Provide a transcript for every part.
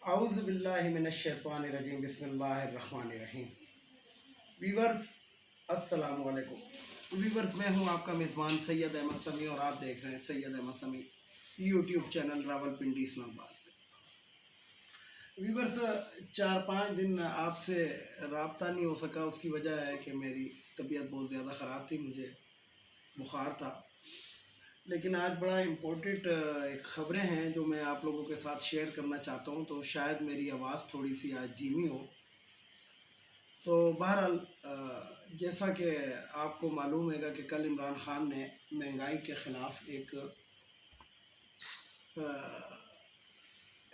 आऊज़ु बिल्लाहि मिनश्शैतानिर्रजीम बिस्मिल्लाहिर्रहमानिर्रहीम। वीवर्स अस्सलाम वालेकुम। वीवर्स, मैं हूं आपका मेज़बान सैयद अहमद समी और आप देख रहे हैं सैयद अहमद समी यूट्यूब चैनल रावलपिंडी इस्लामाबाद से। वीवर्स, 4-5 दिन आपसे रब्ता नहीं हो सका। उसकी वजह है कि मेरी तबीयत बहुत ज़्यादा ख़राब थी, मुझे बुखार था। लेकिन आज बड़ा इम्पोर्टेंट एक ख़बरें हैं जो मैं आप लोगों के साथ शेयर करना चाहता हूं, तो शायद मेरी आवाज़ थोड़ी सी आज धीमी हो। तो बहरहाल जैसा कि आपको मालूम है कि कल इमरान ख़ान ने महंगाई के ख़िलाफ़ एक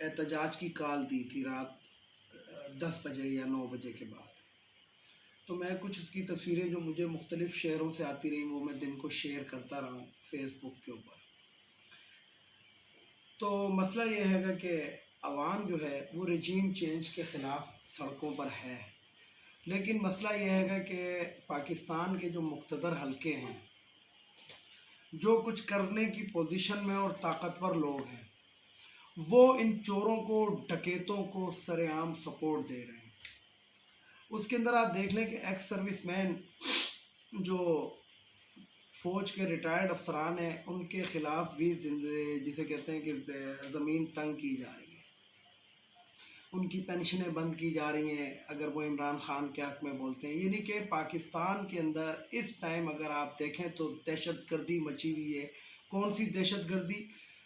एहतजाज की कॉल दी थी रात 10 बजे या 9 बजे के बाद। तो मैं कुछ उसकी तस्वीरें जो मुझे मुख्तलिफ़ शहरों से आती रही वो मैं दिन को शेयर करता रहा हूँ फेसबुक के ऊपर। तो मसला ये है कि अवाम जो है वो रजीम चेंज के ख़िलाफ़ सड़कों पर है, लेकिन मसला ये है कि पाकिस्तान के जो मुक़्तदर हलके हैं, जो कुछ करने की पोजीशन में और ताकतवर लोग हैं, वो इन चोरों को, डकैतों को सरेआम सपोर्ट दे रहे हैं। उसके अंदर आप देख लें कि एक्स सर्विसमैन जो फ़ौज के रिटायर्ड अफसरान हैं, उनके ख़िलाफ़ भी जिसे कहते हैं कि ज़मीन तंग की जा रही है, उनकी पेंशनें बंद की जा रही हैं अगर वो इमरान ख़ान के हक़ में बोलते हैं। यानी कि पाकिस्तान के अंदर इस टाइम अगर आप देखें तो दहशत गर्दी मची हुई है। कौन सी दहशत गर्दी?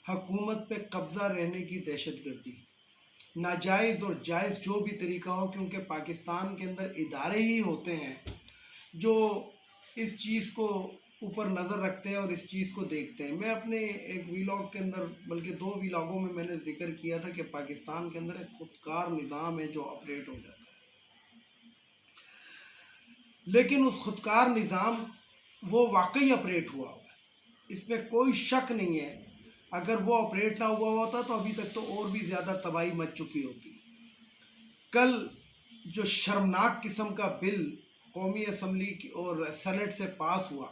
हुकूमत पे कब्ज़ा रहने की दहशत गर्दी। नाजायज़ और जायज़ जो भी तरीका हो, क्योंकि पाकिस्तान के अंदर इदारे ही होते हैं जो इस चीज़ को ऊपर नज़र रखते हैं और इस चीज़ को देखते हैं। मैं अपने एक वीलॉग के अंदर, बल्कि 2 वीलॉगों में मैंने जिक्र किया था कि पाकिस्तान के अंदर एक खुदकार निज़ाम है जो ऑपरेट हो जाता है, लेकिन उस खुदकार निज़ाम वो वाकई ऑपरेट हुआ है, इसमें कोई शक नहीं है। अगर वो ऑपरेट ना हुआ होता तो अभी तक तो और भी ज़्यादा तबाही मच चुकी होती। कल जो शर्मनाक किस्म का बिल कौमी असम्बली और सेनेट से पास हुआ,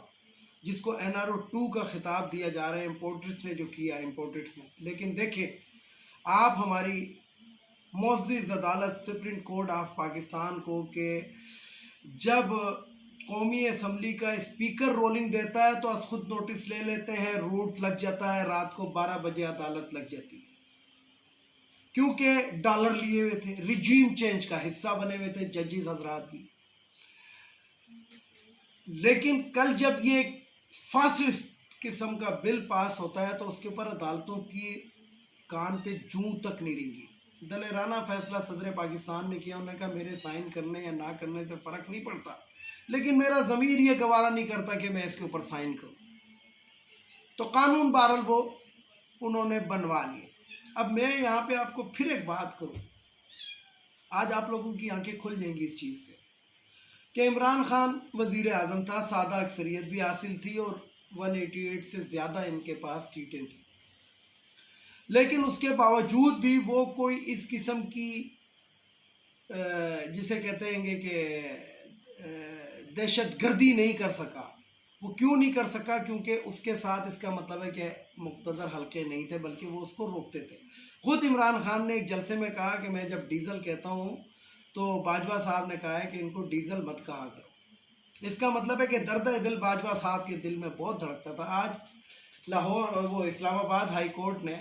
जिसको NRO 2 का खिताब दिया जा रहा है, इम्पोर्टर्स ने जो किया, इम्पोर्टर्स ने। लेकिन देखिए, आप हमारी मुअज़्ज़िज़ अदालत सुप्रीम कोर्ट ऑफ पाकिस्तान को कि जब कौमी असम्बली का स्पीकर रोलिंग देता है तो खुद नोटिस ले लेते हैं, रूट लग जाता है, रात को 12 बजे अदालत लग जाती है, क्योंकि डॉलर लिए हुए थे, रिजीम चेंज का हिस्सा बने हुए थे जजेस हजरात भी। लेकिन कल जब ये फासिस्ट किस्म का बिल पास होता है तो उसके ऊपर अदालतों की कान पे जूं तक नहीं रेंगी। दलेराना फैसला सदर पाकिस्तान ने किया। उन्होंने कहा मेरे साइन करने या ना करने से फ़र्क नहीं पड़ता, लेकिन मेरा ज़मीर ये गवारा नहीं करता कि मैं इसके ऊपर साइन करूं। तो कानून बहरहाल वो उन्होंने बनवा लिए। अब मैं यहाँ पे आपको फिर एक बात करूं, आज आप लोगों की आंखें खुल जाएंगी इस चीज़ से कि इमरान खान वज़ीर आज़म था, सादा अक्सरियत भी हासिल थी और 188 से ज़्यादा इनके पास सीटें थी, लेकिन उसके बावजूद भी वो कोई इस किस्म की जिसे कहते हैं कि दहशत गर्दी नहीं कर सका। वो क्यों नहीं कर सका? क्योंकि उसके साथ इसका मतलब है कि मुक़्तदर हल्के नहीं थे, बल्कि वो उसको रोकते थे। ख़ुद इमरान खान ने एक जलसे में कहा कि मैं जब डीज़ल कहता हूँ तो बाजवा साहब ने कहा है कि इनको डीज़ल मत कहा करो। इसका मतलब है कि दर्द दिल बाजवा साहब के दिल में बहुत धड़कता था। आज लाहौर वो इस्लामाबाद हाई कोर्ट ने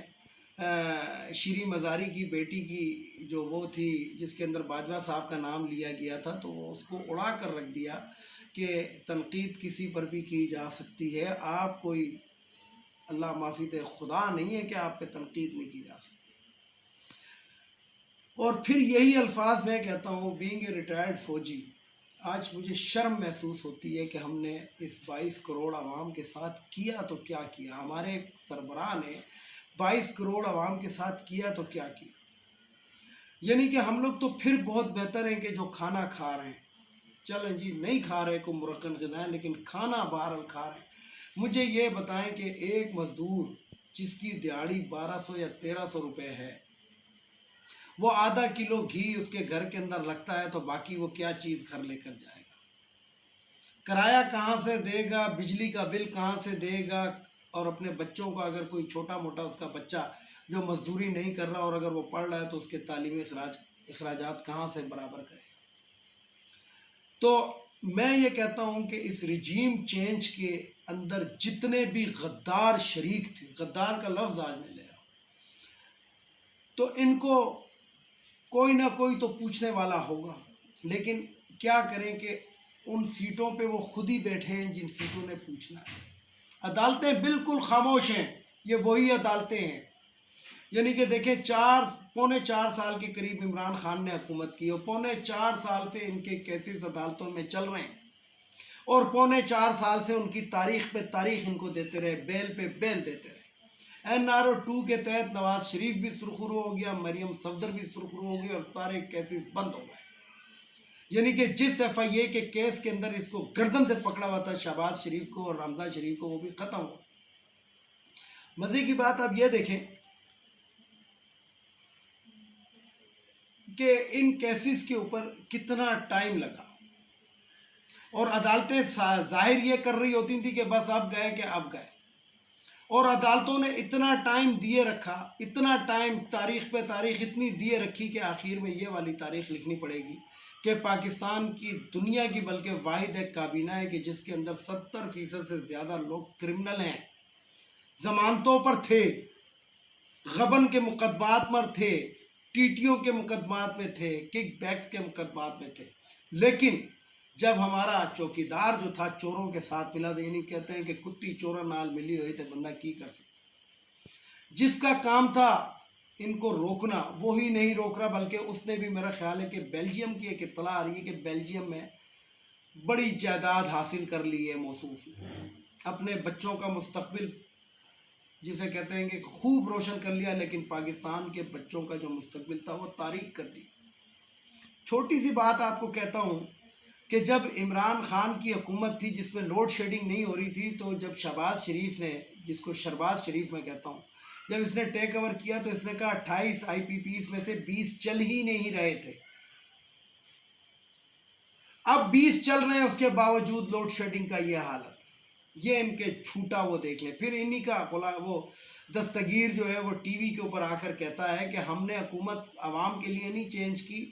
शीरी मज़ारी की बेटी की जो वो थी जिसके अंदर बाजवा साहब का नाम लिया गया था, तो उसको उड़ा कर रख दिया कि तनकीद किसी पर भी की जा सकती है। आप कोई अल्लाह माफ़ी दे खुदा नहीं है कि आप पे तनकीद नहीं की जा सकती। और फिर यही अल्फाज मैं कहता हूँ, बीइंग ए रिटायर्ड फ़ौजी, आज मुझे शर्म महसूस होती है कि हमने इस 22 करोड़ आवाम के साथ किया तो क्या किया। हमारे सरबराह ने 22 करोड़ आवाम के साथ किया तो क्या किया। यानी कि हम लोग तो फिर बहुत बेहतर हैं कि जो खाना खा रहे हैं, चलें जी नहीं खा रहे को मुरक्कन ग़िज़ाएं, लेकिन खाना बहरहाल खा रहे हैं। मुझे ये बताएं कि एक मज़दूर जिसकी दिहाड़ी 1200 या 1300 रुपये है, वो आधा किलो घी उसके घर के अंदर लगता है तो बाकी वो क्या चीज़ घर लेकर जाएगा? किराया कहाँ से देगा? बिजली का बिल कहाँ से देगा? और अपने बच्चों को, अगर कोई छोटा मोटा उसका बच्चा جو مزدوری نہیں کر رہا اور اگر وہ پڑھ رہا ہے تو اس کے تعلیمی اخراجات کہاں سے برابر کرے. تو میں یہ کہتا ہوں کہ اس رجیم چینج کے اندر جتنے بھی غدار شریک تھے، غدار کا لفظ آج میں لے رہا ہوں، تو ان کو کوئی نہ کوئی تو پوچھنے والا ہوگا. لیکن کیا کریں کہ ان سیٹوں پہ وہ خود ہی بیٹھے ہیں جن سیٹوں نے پوچھنا ہے. عدالتیں بالکل خاموش ہیں. یہ وہی عدالتیں ہیں، یعنی کہ دیکھیں پونے چار سال کے قریب عمران خان نے حکومت کی اور پونے 4 سال سے ان کے کیسز عدالتوں میں چل رہے ہیں اور پونے 4 سال سے ان کی تاریخ پہ تاریخ ان کو دیتے رہے، بیل پہ بیل دیتے رہے. NRO 2 کے تحت نواز شریف بھی سرخرو ہو گیا، مریم صفدر بھی سرخرو ہو گئی اور سارے کیسز بند ہو گئے. یعنی کہ جس FIA کے کیس کے اندر اس کو گردن سے پکڑا ہوا تھا شہباز شریف کو اور رمضان شریف کو، وہ بھی ختم ہو. مزے کی بات آپ یہ دیکھیں کہ ان کیسز کے اوپر کتنا ٹائم لگا اور عدالتیں ظاہر یہ کر رہی ہوتی تھی کہ بس اب گئے کہ اب گئے، اور عدالتوں نے اتنا ٹائم دیے رکھا، اتنا ٹائم تاریخ پہ تاریخ اتنی دیے رکھی کہ آخر میں یہ والی تاریخ لکھنی پڑے گی کہ پاکستان کی دنیا کی بلکہ واحد ایک کابینہ ہے کہ جس کے اندر 70% سے زیادہ لوگ کرمنل ہیں، ضمانتوں پر تھے، غبن کے مقدمات پر تھے، TTO کے مقدمات میں تھے، کک بیکس کے مقدمات میں تھے. لیکن جب ہمارا چوکیدار جو تھا چوروں کے ساتھ ملا، یعنی کہتے ہیں کہ کتی چورا نال ملی ہوئی تھے، بندہ کی کر سکتا، جس کا کام تھا ان کو روکنا وہی نہیں روک رہا، بلکہ اس نے بھی میرا خیال ہے کہ بیلجیم کی ایک اطلاع آ رہی ہے کہ بیلجیم میں بڑی جائیداد حاصل کر لی ہے موصوف، اپنے بچوں کا مستقبل جسے کہتے ہیں کہ خوب روشن کر لیا، لیکن پاکستان کے بچوں کا جو مستقبل تھا وہ تاریک کر دی. چھوٹی سی بات آپ کو کہتا ہوں کہ جب عمران خان کی حکومت تھی جس میں لوڈ شیڈنگ نہیں ہو رہی تھی، تو جب شہباز شریف نے، جس کو شرباز شریف میں کہتا ہوں، جب اس نے ٹیک اوور کیا تو اس نے کہا 28 IPPs میں سے 20 چل ہی نہیں رہے تھے. اب 20 چل رہے ہیں، اس کے باوجود لوڈ شیڈنگ کا یہ حالت. یہ ان کے چھوٹا وہ دیکھ لیں. پھر انہی کا وہ دستگیر جو ہے وہ ٹی وی کے اوپر آ کر کہتا ہے کہ ہم نے حکومت عوام کے لیے نہیں چینج کی،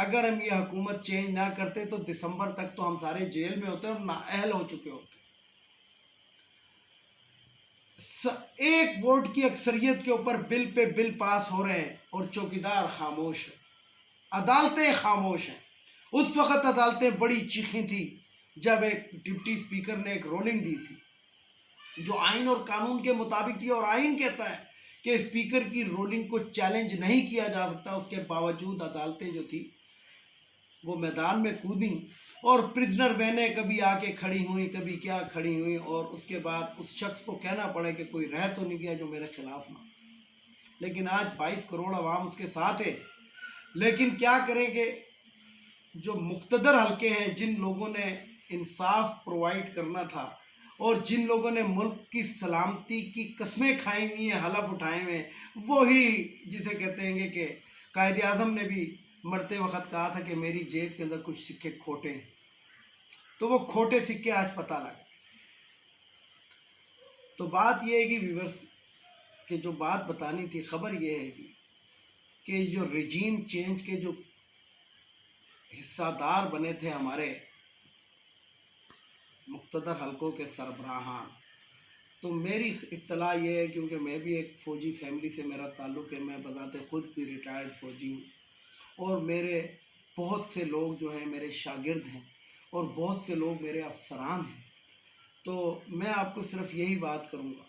اگر ہم یہ حکومت چینج نہ کرتے تو دسمبر تک تو ہم سارے جیل میں ہوتے اور نااہل ہو چکے ہوتے. ایک ووٹ کی اکثریت کے اوپر بل پہ بل پاس ہو رہے ہیں اور چوکیدار خاموش ہیں، عدالتیں خاموش ہیں. اس وقت عدالتیں بڑی چیخیں تھی جب ایک ڈپٹی اسپیکر نے ایک رولنگ دی تھی جو آئین اور قانون کے مطابق تھی، اور آئین کہتا ہے کہ اسپیکر کی رولنگ کو چیلنج نہیں کیا جا سکتا. اس کے باوجود عدالتیں جو تھی وہ میدان میں کودیں اور پرزنر وینیں کبھی آ کے کھڑی ہوئیں، کبھی کیا کھڑی ہوئیں، اور اس کے بعد اس شخص کو کہنا پڑے کہ کوئی رہ تو نہیں گیا جو میرے خلاف نہ. لیکن آج 22 کروڑ عوام اس کے ساتھ ہے. لیکن کیا کریں کہ جو مقتدر حلقے ہیں، جن لوگوں نے انصاف پرووائڈ کرنا تھا اور جن لوگوں نے ملک کی سلامتی کی قسمیں کھائی ہوئی ہیں، حلف اٹھائے ہوئے ہیں، وہی جسے کہتے ہیں کہ قائد اعظم نے بھی مرتے وقت کہا تھا کہ میری جیب کے اندر کچھ سکے کھوٹے ہیں، تو وہ کھوٹے سکے آج پتہ لگ. تو بات یہ ہے کہ ویورز کہ جو بات بتانی تھی، خبر یہ ہے کہ جو رجیم چینج کے جو حصہ دار بنے تھے ہمارے مقتدر حلقوں کے سربراہان، تو میری اطلاع یہ ہے، کیونکہ میں بھی ایک فوجی فیملی سے میرا تعلق ہے، میں بذات خود بھی ریٹائرڈ فوجی ہوں، اور میرے بہت سے لوگ جو ہیں میرے شاگرد ہیں اور بہت سے لوگ میرے افسران ہیں. تو میں آپ کو صرف یہی بات کروں گا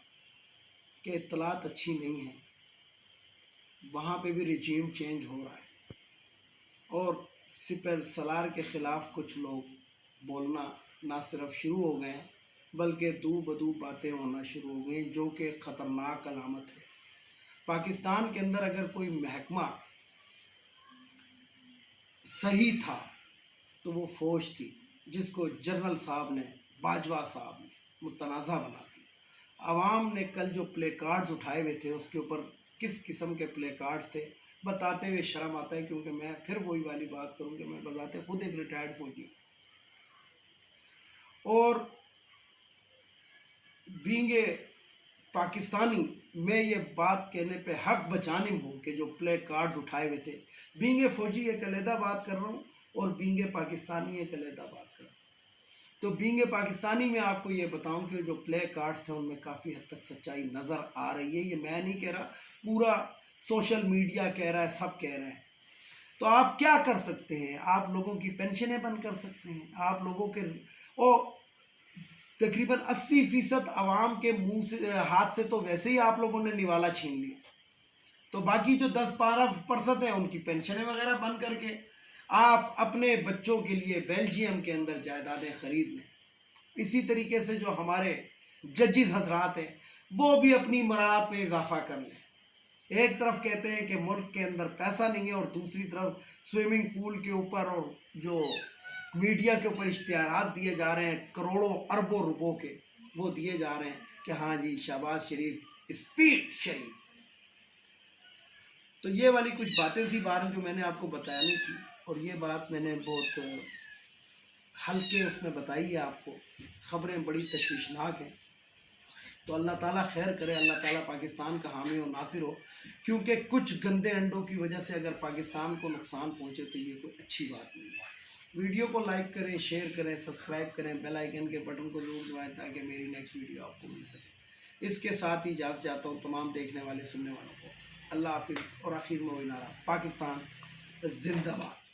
کہ اطلاعات اچھی نہیں ہیں، وہاں پہ بھی رجیم چینج ہو رہا ہے اور سپہ سالار کے خلاف کچھ لوگ بولنا نہ صرف شروع ہو گئے ہیں بلکہ دو بدو باتیں ہونا شروع ہو گئی، جو کہ خطرناک علامت ہے. پاکستان کے اندر اگر کوئی محکمہ صحیح تھا تو وہ فوج تھی، جس کو جنرل صاحب نے، باجوہ صاحب نے متنازع بنا دی. عوام نے کل جو پلے کارڈز اٹھائے ہوئے تھے، اس کے اوپر کس قسم کے پلے کارڈز تھے بتاتے ہوئے شرم آتا ہے، کیونکہ میں پھر وہی والی بات کروں کہ میں بذات خود ایک ریٹائرڈ فوجی ہوں، اور بینگ اے पाकिस्तानी, मैं ये बात कहने पे हक बजानिब हूँ कि जो प्ले कार्ड उठाए हुए थे, बींगे फ़ौजी एक अलहदा बात कर रहा हूँ और बींगे पाकिस्तानी एक अलहदा बात कर रहा हूँ। तो बींगे पाकिस्तानी में आपको ये बताऊँ कि जो प्ले कार्ड्स हैं उनमें काफ़ी हद तक सच्चाई नज़र आ रही है। ये मैं नहीं कह रहा, पूरा सोशल मीडिया कह रहा है, सब कह रहे हैं। तो आप क्या कर सकते हैं? आप लोगों की पेंशनें बंद कर सकते हैं, आप लोगों के तकरीबन 80% आवाम के मुंह से, हाथ से तो वैसे ही आप लोगों ने निवाला छीन लिया। तो बाकी जो 10-12% है उनकी पेंशनें वगैरह बंद करके आप अपने बच्चों के लिए बेल्जियम के अंदर जायदादें ख़रीद लें। इसी तरीके से जो हमारे जजिस हजरात हैं वो भी अपनी मराहत में इजाफा कर लें। एक तरफ कहते हैं कि मुल्क के अंदर पैसा नहीं है और दूसरी तरफ स्विमिंग पूल के ऊपर और जो मीडिया के ऊपर इश्तिहारात दिए जा रहे हैं करोड़ों अरबों रुपयों के, वो दिए जा रहे हैं कि हाँ जी शहबाज शरीफ स्पीड शरीफ। तो ये वाली कुछ बातें थी बाहर जो मैंने आपको बतानी थी, और ये बात मैंने बहुत हल्के उसमें बताई है आपको। ख़बरें बड़ी तशवीशनाक हैं। तो अल्लाह ताला खैर करे, अल्लाह ताला पाकिस्तान का हामी और नासिर हो, क्योंकि कुछ गंदे अंडों की वजह से अगर पाकिस्तान को नुकसान पहुँचे तो ये कोई अच्छी बात नहीं है। वीडियो को लाइक करें, शेयर करें, सब्सक्राइब करें, बेल आइकन के बटन को जरूर दबाएं ताकि मेरी नेक्स्ट वीडियो आपको मिल सके। इसके साथ ही इजाज़त चाहता हूँ तमाम देखने वाले सुनने वालों को। अल्लाह हाफिज़। और आखिर में वही नारा, पाकिस्तान जिंदाबाद।